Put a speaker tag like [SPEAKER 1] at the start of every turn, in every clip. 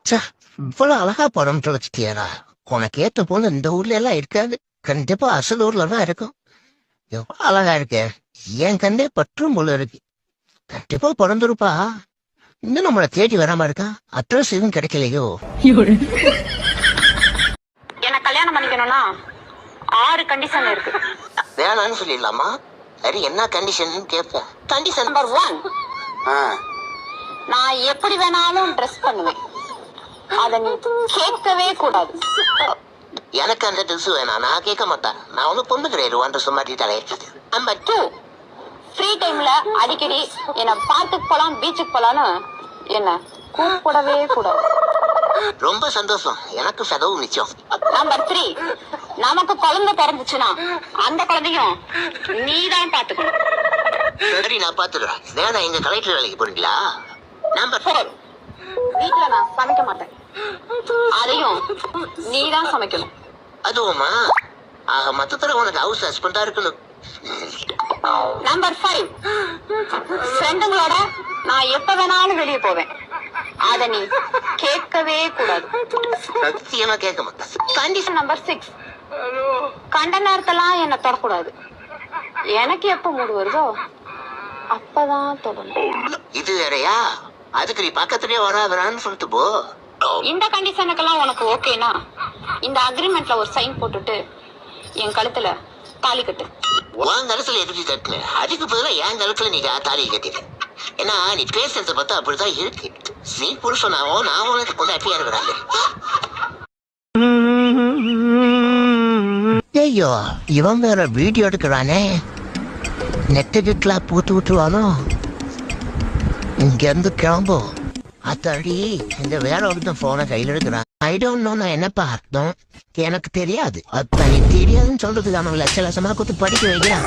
[SPEAKER 1] ச்சே, இவ்வளவு அழகா படம் வச்சுட்டியாடா. உனக்கு ஏத்த பொண்ணு இந்த ஊர்ல எல்லாம் இருக்காது. கண்டிப்பா அசல் ஊர்ல தான் இருக்கும். எவ்வளவு அழகா இருக்க. என் கண்டே பற்றும் போல இருக்கு. கண்டிப்பா பிறந்திருப்பா. இன்னும் நம்மளை தேடி வராம இருக்கா. அட்ரஸ் எதுவும் கிடைக்கலையோ.
[SPEAKER 2] என்ன கல்யாணம் பண்ணிக்கணும்னா 6 கண்டிஷன் இருக்கு.
[SPEAKER 1] வேணான்னு சொல்லிடலாமா? சரி, என்ன கண்டிஷன் கேட்பேன். கண்டிஷன்
[SPEAKER 2] நம்பர் 1, நான் எப்படி வேணாலும் ட்ரெஸ் பண்ணுவேன். அத நீ கேட்கவே கூடாது.
[SPEAKER 1] எனக்கு அந்த ட்ரெஸ் வேணாம், நான் கேட்க மாட்டேன். நான் ஒன்னும் பொண்ணு கிடையாது. ஒன் ட்ரெஸ் மாட்டி தலையிட்டு.
[SPEAKER 2] நம்பர் 2, ஃப்ரீ டைம்ல அடிக்கடி என்ன பார்க்குக்கு போலாம், பீச்சுக்கு போலான்னு என்ன கூப்பிடவே கூடாது.
[SPEAKER 1] ரொம்ப சந்தோஷம், எனக்கு செலவு மிச்சம்.
[SPEAKER 2] நம்பர் 3, நமக்கு குழந்தை பிறந்துச்சுன்னா அந்த குழந்தையும் நீதான் பாத்துக்கணும்.
[SPEAKER 1] சரி, நான் பாத்துடுறேன். வேணா எங்க கலெக்டர் வேலைக்கு போறீங்களா? நம்பர்
[SPEAKER 2] 4, வீட்டுல நான் சமைக்க மாட்டேன். அதையும் நீதான் சமைக்கணும்.
[SPEAKER 1] அதுவுமா? ஆக மொத்தத்துல உனக்கு ஹவுஸ் ஹஸ்பண்டா இருக்கணும்.
[SPEAKER 2] நம்பர் 5, ஃப்ரெண்டுங்களோட நான் எப்ப வேணாலும் வெளியே போவேன். அத நீ கேட்கவே கூடாது.
[SPEAKER 1] சத்தியமா கேட்க மாட்டேன்.
[SPEAKER 2] கண்டிஷன் நம்பர் 6, கண்ட நேரத்தெல்லாம் என்ன தொடக்கூடாது. எனக்கு எப்ப மூடு வருதோ அப்பதான் தொடணும்.
[SPEAKER 1] இது வேறையா? அதுக்கு நீ பக்கத்துலயே வராதரான்னு சொல்லிட்டு போ.
[SPEAKER 2] இந்த கண்டிஷனுக்கெல்லாம் உனக்கு ஓகேனா இந்த அக்ரிமெண்ட்ல ஒரு சைன் போட்டுட்டு என் கழுத்துல தாலி கட்டு.
[SPEAKER 1] உன் கழுத்துல எதுக்கு கட்டுன? அதுக்கு பதிலா என் கழுத்துல நீ தாலி கட்டிடு. ஏன்னா நீ பேசுறத பார்த்தா அப்படிதான் இருக்கு. நீ புருஷனாவோ நான் உனக்கு கொண்டாட்டியா இருக்கிறாங்க. ஐயோ, இவன் வேற வீடியோ எடுக்கிறானே. நெட்டு கிட்டலாம் பூத்து விட்டுருவானோ. இங்க இருந்து கிளம்பும். அத்தாடி, இந்த வேற ஒருத்தன் போனை கையில் எடுக்கிறான். I don't know. நான் என்னப்பா அர்த்தம் எனக்கு தெரியாது. அப்ப நீ தெரியாதுன்னு சொல்றதுக்கு அவன் லட்ச லட்சமா கொடுத்து படிக்க வைக்கிறான்.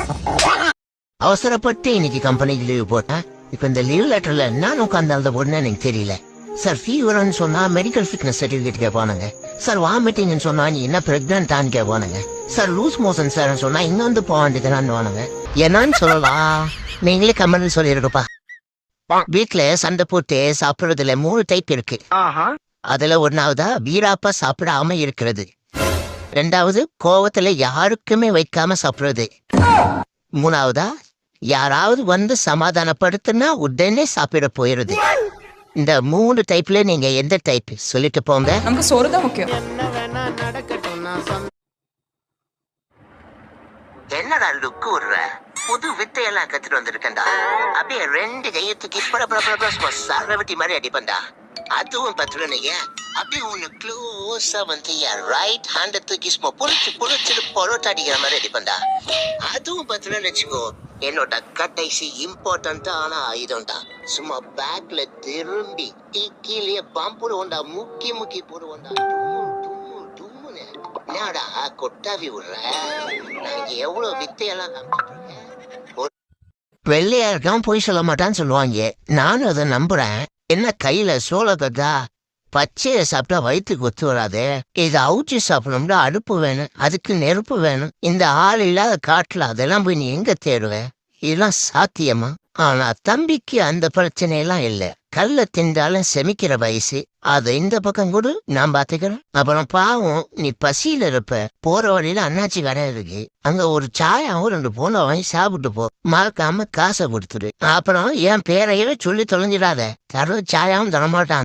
[SPEAKER 1] அவசரப்பட்டு இன்னைக்கு கம்பெனிக்கு லீவ் போட்டேன். இப்ப இந்த லீவ் லெட்டர்ல என்ன உட்காந்து அந்த பொண்ணு எனக்கு தெரியல. சார், ஃபீவர்னு சொன்னா மெடிக்கல் ஃபிட்னஸ் சர்டிபிகேட் கேட்பானுங்க. சார், வாமிட்டிங்னு சொன்னா நீ என்ன பிரெக்னன்டான்னு கேட்பானுங்க. சார், லூஸ் மோஷன் சார்னு சொன்னா இங்க வந்து போக வேண்டியதுன்னு என்னன்னு சொல்லலாம். நீங்களே கமெண்ட் சொல்லிருக்கப்பா. வீட்டுல சண்டை போட்டு சாப்பிடுறதுல 3 டைப் இருக்கு. அதுல ஒன்னாவதா வீராப்பா சாப்பிடாம இருக்கிறது. 2வது கோவத்துல யாருக்குமே வைக்காம சாப்பிடுறது. 3வதா யாராவது வந்து சமாதானப்படுத்தினா உடனே சாப்பிட போயிருது. இந்த 3 டைப்ல நீங்க எந்த டைப் சொல்லிட்டு போங்க.
[SPEAKER 3] நமக்கு சோறு தான் முக்கியம்.
[SPEAKER 1] என்னடா லுக்கு விடுற? புது வித்தையெல்லாம் கத்துட்டு வந்திருக்கேன்டா. அப்படியே 2 கையத்துக்கு சரவட்டி மாதிரி அடிப்பண்டா. அதுவும் பத்துலனைய அப்படியே ஒண்ணு க்ளோஸா வந்து என் ரைட் ஹேண்ட தூக்கி சும்மா புளிச்சுட்டு பொரோட்டா அடிக்கிற மாதிரி அடிப்பண்டா. அதுவும் பத்துலன்னு வச்சுக்கோ, என்னோட கடைசி இம்பார்ட்டன்டான ஆயுதம்டா. சும்மா பேக்ல திரும்பி கீழே பாம்புடுவோண்டா, முக்கி போடுவோண்டா. என்னடா கொட்டாவி விடுற? நாங்க எவ்வளவு வித்தையெல்லாம் வெள்ளையா இருக்கான், போய் சொல்ல மாட்டான்னு சொல்லுவாங்க. நானும் அதை நம்புறேன். என்ன கையில சோளத்தா பச்சையை சாப்பிட்டா வயிற்றுக்கு ஒத்து வராது. இதை அவுச்சி சாப்பிடணும்னா அடுப்பு வேணும், அதுக்கு நெருப்பு வேணும். இந்த ஆள் இல்லாத காட்டுல அதெல்லாம் போய் நீ எங்க தேடுவேன்? இதெல்லாம் சாத்தியமா? ஆனா தம்பிக்கு அந்த பிரச்சனையெல்லாம் இல்ல. கல்ல திண்டாலும் செமிக்கிற வயசு. அதை இந்த பக்கம் கூட நான் பாத்துக்கிறேன். அப்புறம் பாவம், நீ பசியில இருப்ப. போற வழியில அண்ணாச்சி கடை இருக்கு, அங்க ஒரு சாயாவும் 2 போன வாங்கி சாப்பிட்டு போ. மறக்காம காசை கொடுத்துரு. அப்புறம் என் பேரையவே சொல்லி தொலைஞ்சிடாத. தர சாயாவும் தரமாட்டான்.